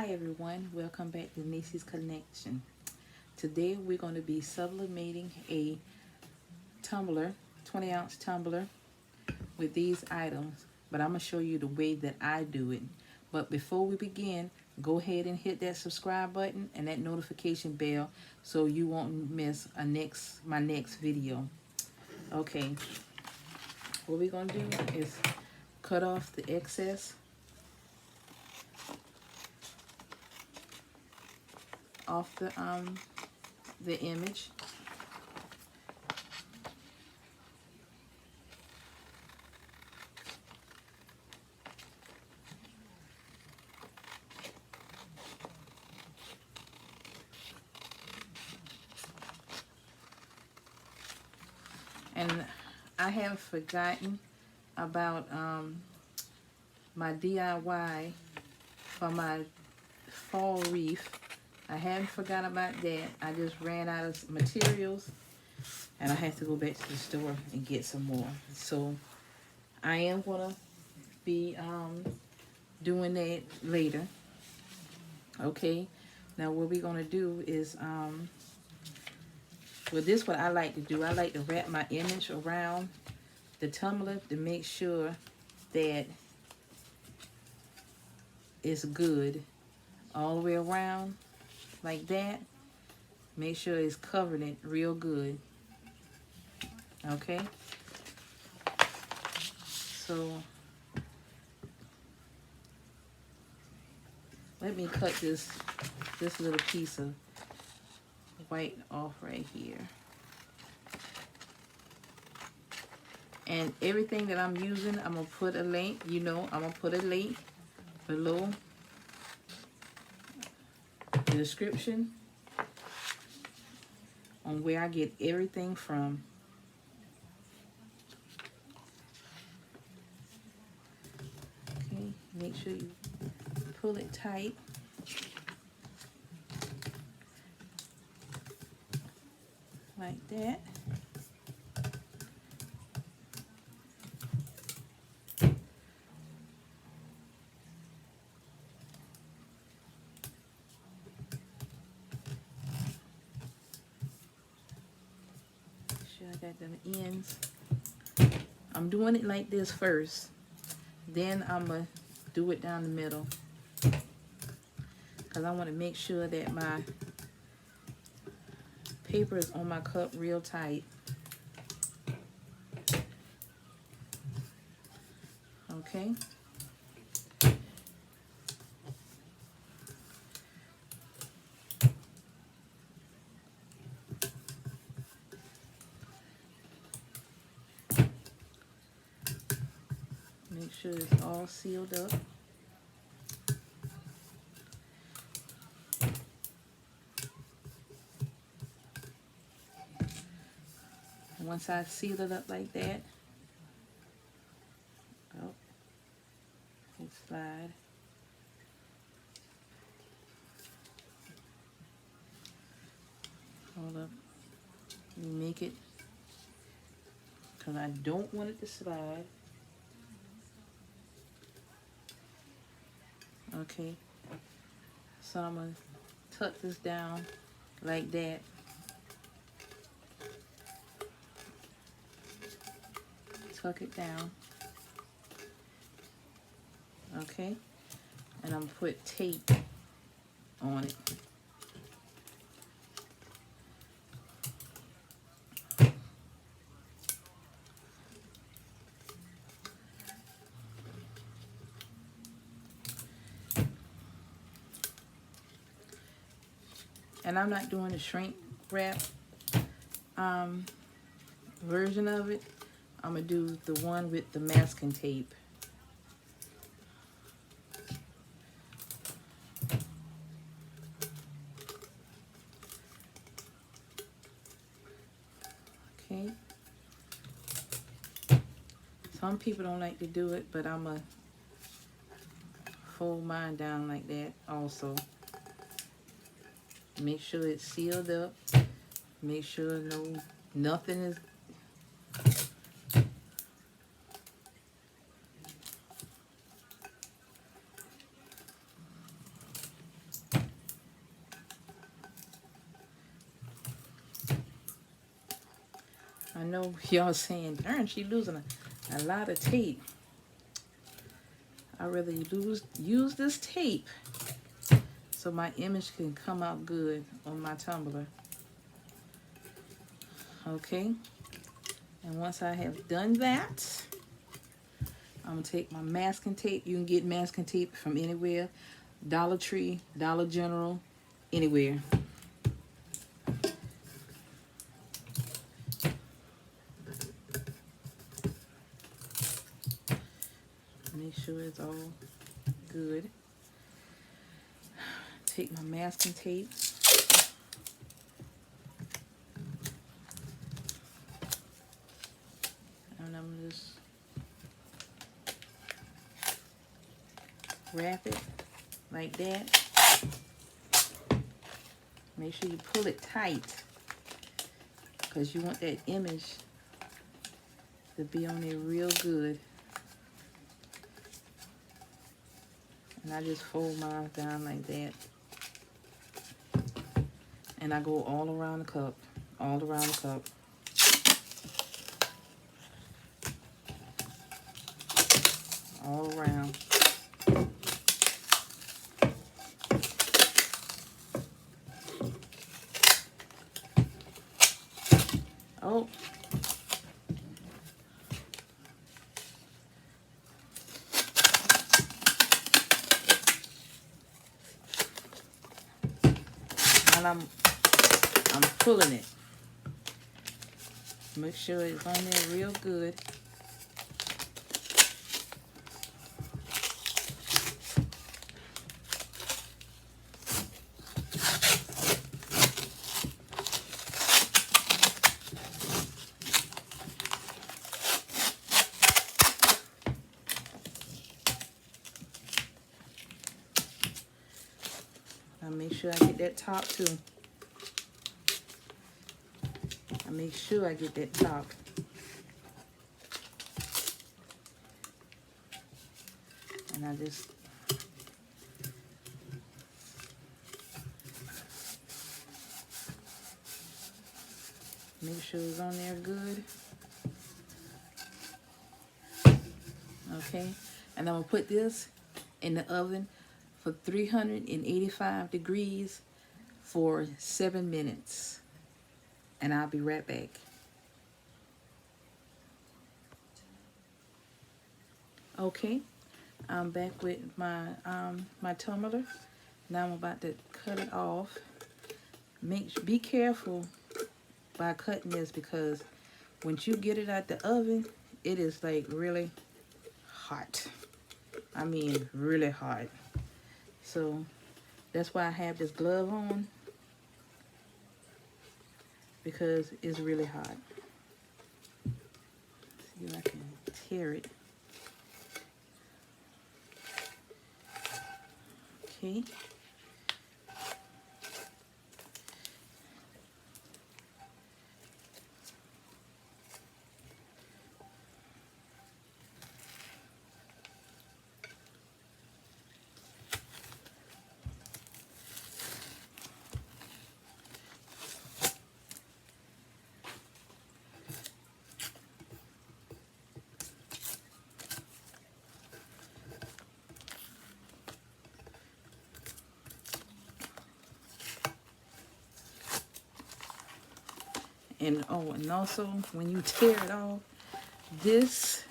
Hi everyone, welcome back to Niecy's Connection. Today we're going to be sublimating a tumbler, 20-ounce tumbler with these items. But I'm going to show you the way that I do it. But before we begin, go ahead and hit that subscribe button and that notification bell so you won't miss my next video. Okay, what we're going to do is cut off the excess off the image. And I have forgotten about my DIY for my fall wreath. I haven't forgot about that. I just ran out of materials and I have to go back to the store and get some more. So I am gonna be doing that later. Okay, now what we're gonna do is well, this is what I like to do. I like to wrap my image around the tumbler to make sure that it's good all the way around like that. Make sure it's covering it real good. Okay, so let me cut this little piece of white off right here. And everything that I'm using, I'm gonna put a link, I'm gonna put a link below the description on where I get everything from. Okay, make sure you pull it tight. Like that. Make sure I got them ends. I'm doing it like this first. Then I'm going to do it down the middle. Because I want to make sure that my paper is on my cup real tight. Okay. Make sure it's all sealed up. Once I seal it up like that, it slide. Hold up. Make it, because I don't want it to slide. Okay. So I'm going to tuck this down like that. Tuck it down. Okay. And I'm going to put tape on it. And I'm not doing the shrink wrap version of it. I'm going to do the one with the masking tape. Okay. Some people don't like to do it, but I'm going to fold mine down like that also. Make sure it's sealed up. Make sure nothing is I know y'all saying, darn, she losing a lot of tape. I'd rather use this tape so my image can come out good on my tumbler. Okay, and once I have done that, I'm gonna take my masking tape. You can get masking tape from anywhere, Dollar Tree, Dollar General, anywhere. Make sure it's all good. Take my masking tape. And I'm just wrap it like that. Make sure you pull it tight because you want that image to be on there real good. And I just fold mine down like that. And I go all around the cup, all around the cup. All around. Oh. And I'm pulling it. Make sure it's on there real good. I make sure I get that top too. I make sure I get that top. And I just make sure it's on there good. Okay, and I'm gonna put this in the oven for 385 degrees for 7 minutes. And I'll be right back. Okay, I'm back with my my tumbler. Now I'm about to cut it off. Be careful by cutting this because once you get it out the oven, it is like really hot. I mean really hot. So that's why I have this glove on, because it's really hot. See if I can tear it. Okay. And oh, and also when you tear it off, this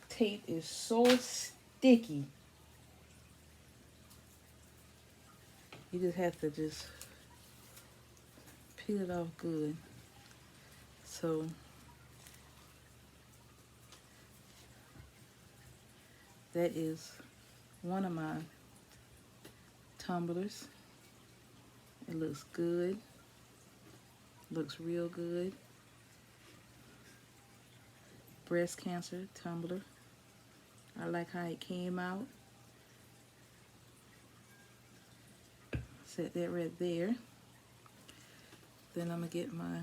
tape is so sticky. You just have to just peel it off good. So that is one of my tumblers. It looks good. Looks real good. Breast cancer tumbler. I like how it came out. Set that right there. Then I'm gonna get my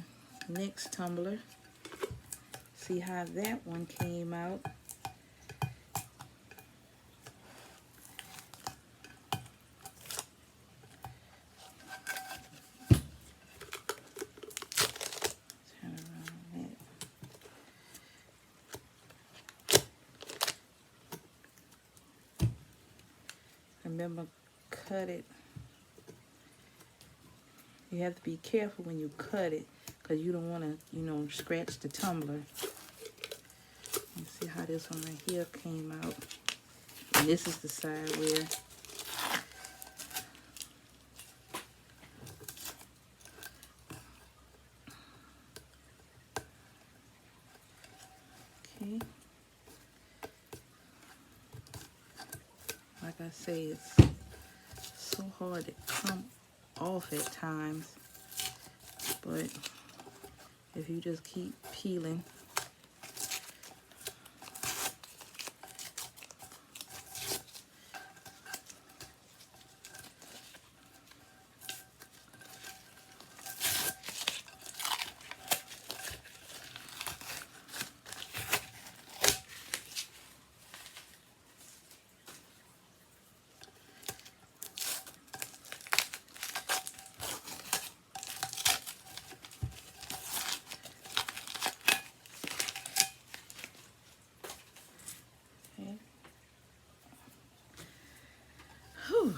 next tumbler. See how that one came out. remember, cut it. You have to be careful when you cut it, because you don't want to, you know, scratch the tumbler. You see how this one right here came out. And this is the side where okay. Like I say, it's so hard to come off at times, but if you just keep peeling, okay. Whew.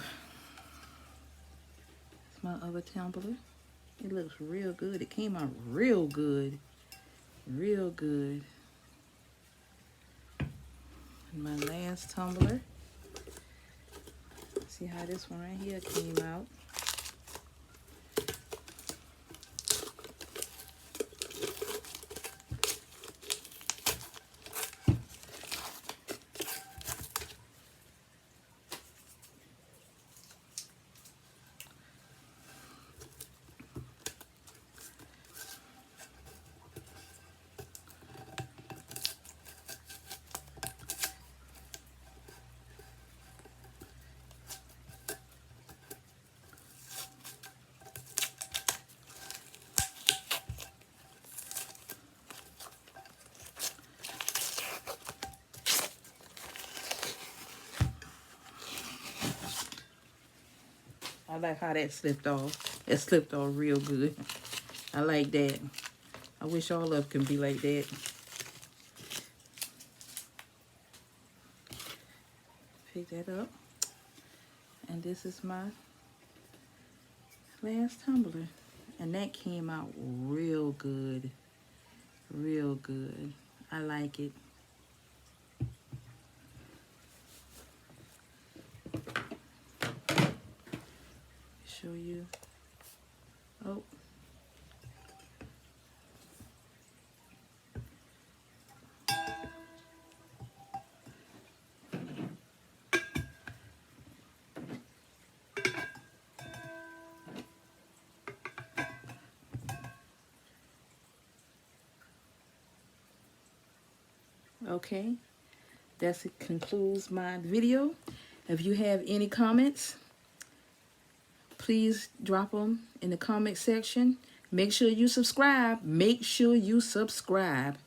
That's my other tumbler. It looks real good. It came out real good. Real good. And my last tumbler. See how this one right here came out. I like how that slipped off. It slipped off real good. I like that. I wish all of them could be like that. Pick that up. And this is my last tumbler. And that came out real good. Real good. I like it. Show you. Oh. Okay, that concludes my video. If you have any comments, please drop them in the comment section. Make sure you subscribe. Make sure you subscribe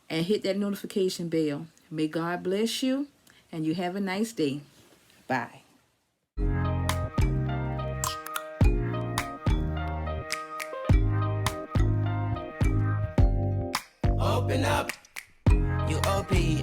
and hit that notification bell. May God bless you, and you have a nice day. Bye. Open up, you OP.